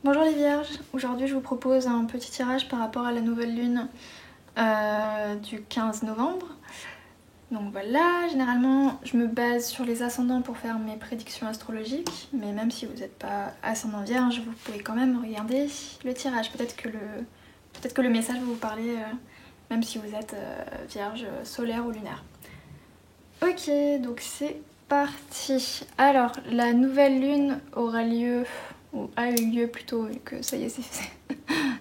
Bonjour les vierges, aujourd'hui je vous propose un petit tirage par rapport à la nouvelle lune du 15 novembre. Donc voilà, généralement je me base sur les ascendants pour faire mes prédictions astrologiques, mais même si vous n'êtes pas ascendant vierge, vous pouvez quand même regarder le tirage. Peut-être que le message va vous parler même si vous êtes vierge solaire ou lunaire. Ok, donc c'est parti. Alors, la nouvelle lune aura lieu, ou a eu lieu plutôt, vu que ça y est,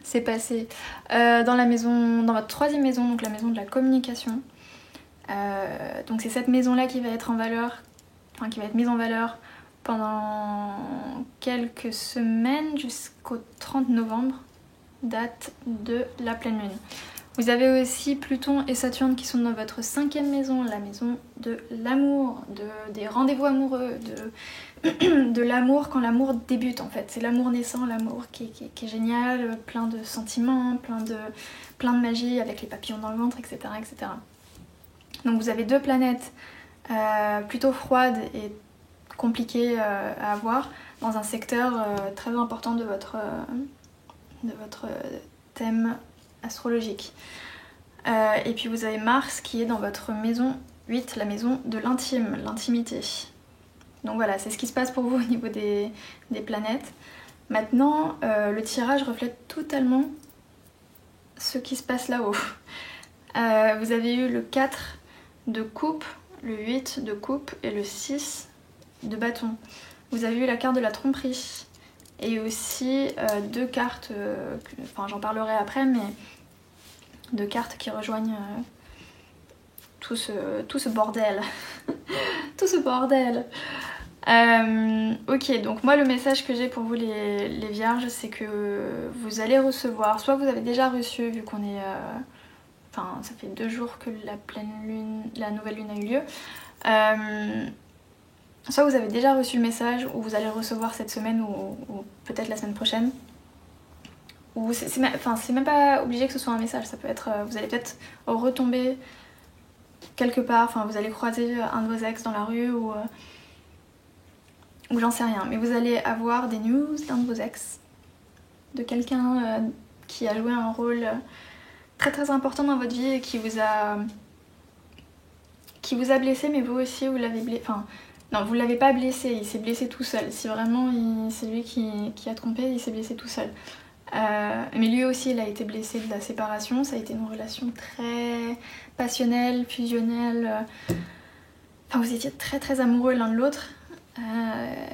c'est passé, dans votre troisième maison, donc la maison de la communication. Donc c'est cette maison-là qui va être en valeur, enfin qui va être mise en valeur pendant quelques semaines jusqu'au 30 novembre, date de la pleine lune. Vous avez aussi Pluton et Saturne qui sont dans votre cinquième maison, la maison de l'amour, des rendez-vous amoureux, de l'amour quand l'amour débute en fait. C'est l'amour naissant, l'amour qui est génial, plein de sentiments, plein de magie avec les papillons dans le ventre, etc. etc. Donc vous avez deux planètes plutôt froides et compliquées à avoir dans un secteur très important de votre thème astrologique. Et puis vous avez Mars qui est dans votre maison 8, la maison de l'intime, l'intimité. Donc voilà, c'est ce qui se passe pour vous au niveau des planètes. Maintenant, le tirage reflète totalement ce qui se passe là-haut. Vous avez eu le 4 de coupe, le 8 de coupe et le 6 de bâton. Vous avez eu la carte de la tromperie et aussi deux cartes, enfin j'en parlerai après, mais deux cartes qui rejoignent tout ce bordel. Tout ce bordel. Ok, donc moi le message que j'ai pour vous les vierges, c'est que vous allez recevoir, soit vous avez déjà reçu, vu qu'on est... Enfin, ça fait 2 jours que la nouvelle lune a eu lieu. Soit vous avez déjà reçu le message, ou vous allez le recevoir cette semaine, ou peut-être la semaine prochaine. Ou c'est même pas obligé que ce soit un message, ça peut être... vous allez peut-être retomber quelque part, enfin vous allez croiser un de vos ex dans la rue, ou j'en sais rien. Mais vous allez avoir des news d'un de vos ex, de quelqu'un qui a joué un rôle très très important dans votre vie et qui vous a blessé, mais vous aussi vous l'avez blessé. Enfin, non, vous l'avez pas blessé, il s'est blessé tout seul. Si vraiment c'est lui qui a trompé, il s'est blessé tout seul. Mais lui aussi, il a été blessé de la séparation. Ça a été une relation très passionnelle, fusionnelle. Enfin, vous étiez très très amoureux l'un de l'autre.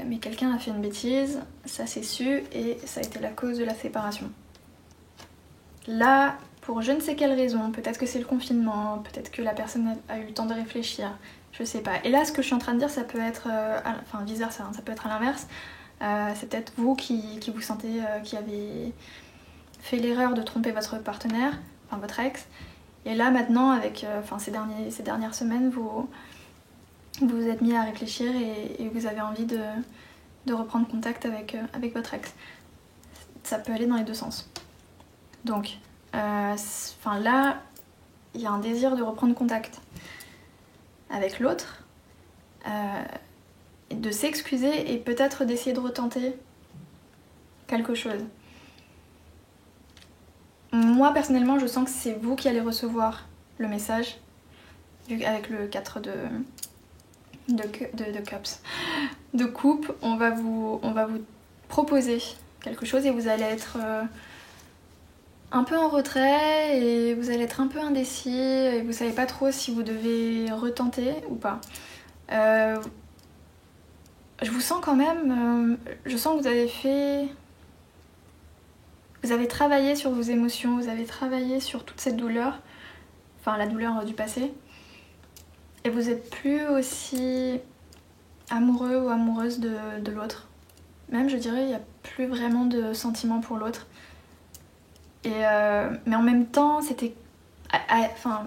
Mais quelqu'un a fait une bêtise, ça s'est su, et ça a été la cause de la séparation. Là, pour je ne sais quelle raison, peut-être que c'est le confinement, peut-être que la personne a eu le temps de réfléchir, je sais pas. Et là, ce que je suis en train de dire, ça peut être, enfin vice versa, hein, ça peut être à l'inverse. C'est peut-être vous qui vous sentez qui avez fait l'erreur de tromper votre partenaire, enfin votre ex. Et là, maintenant, avec ces dernières semaines, vous vous êtes mis à réfléchir et vous avez envie de reprendre contact avec votre ex. Ça peut aller dans les deux sens. Donc, là, il y a un désir de reprendre contact avec l'autre, de s'excuser et peut-être d'essayer de retenter quelque chose. Moi, personnellement, je sens que c'est vous qui allez recevoir le message, avec le 4 de cups. De coupe, on va vous proposer quelque chose et vous allez être un peu en retrait et vous allez être un peu indécis et vous savez pas trop si vous devez retenter ou pas. Je vous sens quand même, je sens que vous avez travaillé sur vos émotions, vous avez travaillé sur toute cette douleur, enfin la douleur du passé, et vous êtes plus aussi amoureux ou amoureuse de l'autre. Même je dirais, il n'y a plus vraiment de sentiments pour l'autre. Mais en même temps, c'était...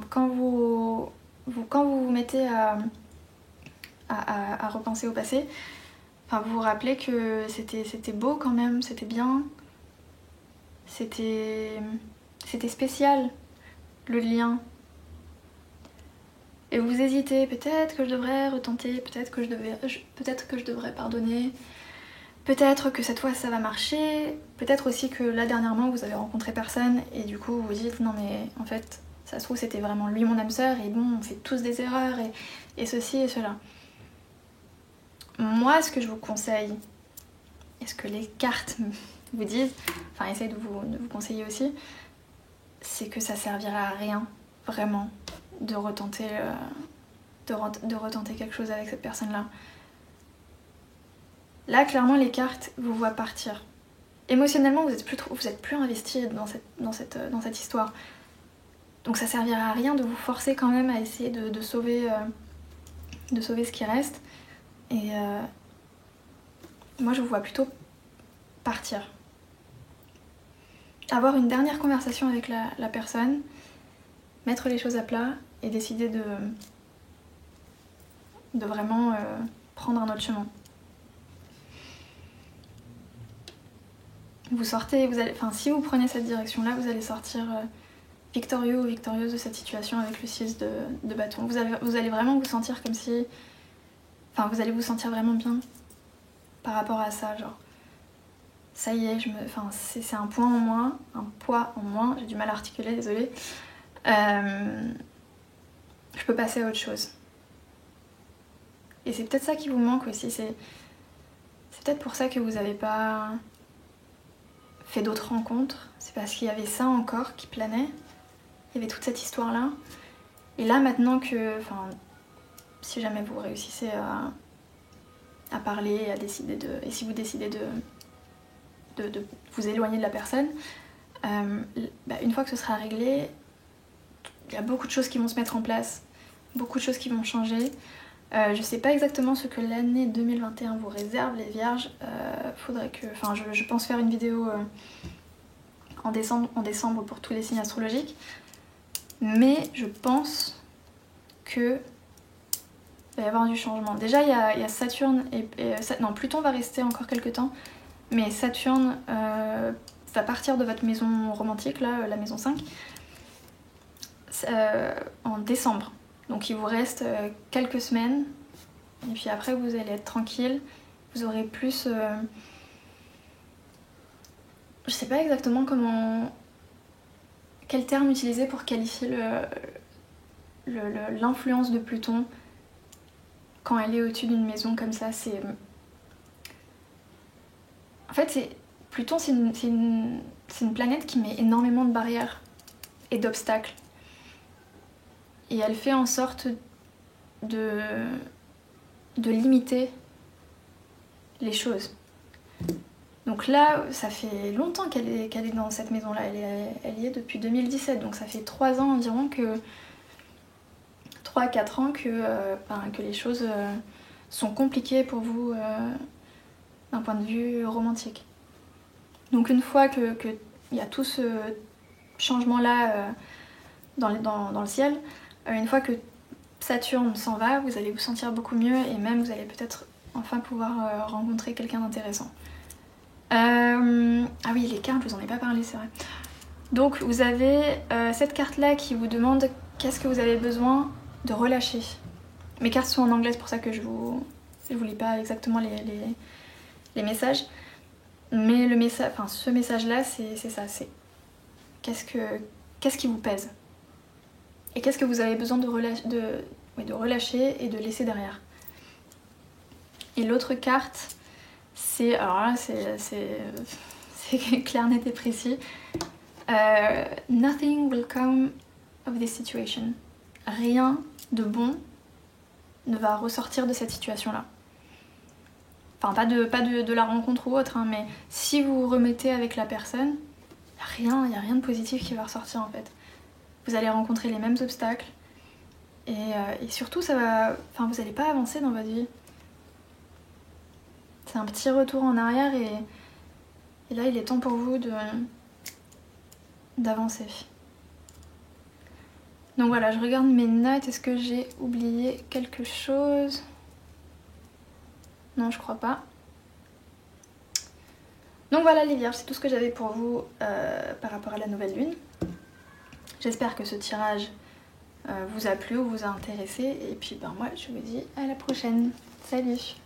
quand vous vous mettez à repenser au passé, vous vous rappelez que c'était beau quand même, c'était bien. C'était spécial, le lien. Et vous hésitez, peut-être que je devrais retenter, peut-être que je devrais pardonner. Peut-être que cette fois ça va marcher, peut-être aussi que là dernièrement vous avez rencontré personne et du coup vous vous dites non mais en fait ça se trouve c'était vraiment lui mon âme sœur et bon on fait tous des erreurs et ceci et cela. Moi ce que je vous conseille, et ce que les cartes vous disent, enfin essayent de vous conseiller aussi, c'est que ça servira à rien vraiment de retenter, de retenter quelque chose avec cette personne-là. Là, clairement, les cartes vous voient partir. Émotionnellement, vous êtes plus investi dans cette histoire. Donc ça servira à rien de vous forcer quand même à essayer de sauver ce qui reste. Et moi, je vous vois plutôt partir. Avoir une dernière conversation avec la personne, mettre les choses à plat et décider de vraiment prendre un autre chemin. Vous sortez, si vous prenez cette direction-là, vous allez sortir victorieux ou victorieuse de cette situation avec le 6 de bâton. Vous allez vraiment vous sentir comme si... Enfin, vous allez vous sentir vraiment bien par rapport à ça, genre... Ça y est, c'est un point en moins, un poids en moins, j'ai du mal à articuler, désolée. Je peux passer à autre chose. Et c'est peut-être ça qui vous manque aussi, c'est peut-être pour ça que vous n'avez pas fait d'autres rencontres, c'est parce qu'il y avait ça encore qui planait, il y avait toute cette histoire-là. Et là maintenant que, si jamais vous réussissez à parler, et si vous décidez de vous éloigner de la personne, une fois que ce sera réglé, il y a beaucoup de choses qui vont se mettre en place, beaucoup de choses qui vont changer. Je sais pas exactement ce que l'année 2021 vous réserve, les vierges. Faudrait que, je pense faire une vidéo en décembre pour tous les signes astrologiques. Mais je pense que il va y avoir du changement. Déjà, il y a Saturne non, Pluton va rester encore quelques temps, mais Saturne va partir de votre maison romantique, là, la maison 5, en décembre. Donc il vous reste quelques semaines, et puis après vous allez être tranquille, vous aurez plus... Je sais pas exactement quel terme utiliser pour qualifier l'influence de Pluton quand elle est au-dessus d'une maison comme ça. En fait, Pluton, c'est une planète qui met énormément de barrières et d'obstacles. Et elle fait en sorte de limiter les choses. Donc là, ça fait longtemps qu'elle est dans cette maison-là. Elle y est depuis 2017, donc ça fait 3 ans environ 3-4 ans que les choses sont compliquées pour vous d'un point de vue romantique. Donc une fois qu'il y a tout ce changement-là dans le ciel, une fois que Saturne s'en va, vous allez vous sentir beaucoup mieux et même vous allez peut-être enfin pouvoir rencontrer quelqu'un d'intéressant. Ah oui, les cartes, je vous en ai pas parlé, c'est vrai. Donc vous avez cette carte-là qui vous demande qu'est-ce que vous avez besoin de relâcher. Mes cartes sont en anglais, c'est pour ça que je vous lis pas exactement les messages. Mais ce message-là, c'est ça, c'est qu'est-ce qui vous pèse et qu'est-ce que vous avez besoin de relâcher et de laisser derrière. Et l'autre carte, alors là, c'est clair, net et précis. Nothing will come of this situation. Rien de bon ne va ressortir de cette situation-là. Enfin, pas de la rencontre ou autre, hein, mais si vous vous remettez avec la personne, il n'y a rien de positif qui va ressortir en fait. Vous allez rencontrer les mêmes obstacles et surtout vous n'allez pas avancer dans votre vie. C'est un petit retour en arrière et là il est temps pour vous d'avancer. Donc voilà, je regarde mes notes, est-ce que j'ai oublié quelque chose ? Non, je crois pas. Donc voilà les vierges, c'est tout ce que j'avais pour vous par rapport à la nouvelle lune. J'espère que ce tirage vous a plu ou vous a intéressé. Et puis moi je vous dis à la prochaine. Salut!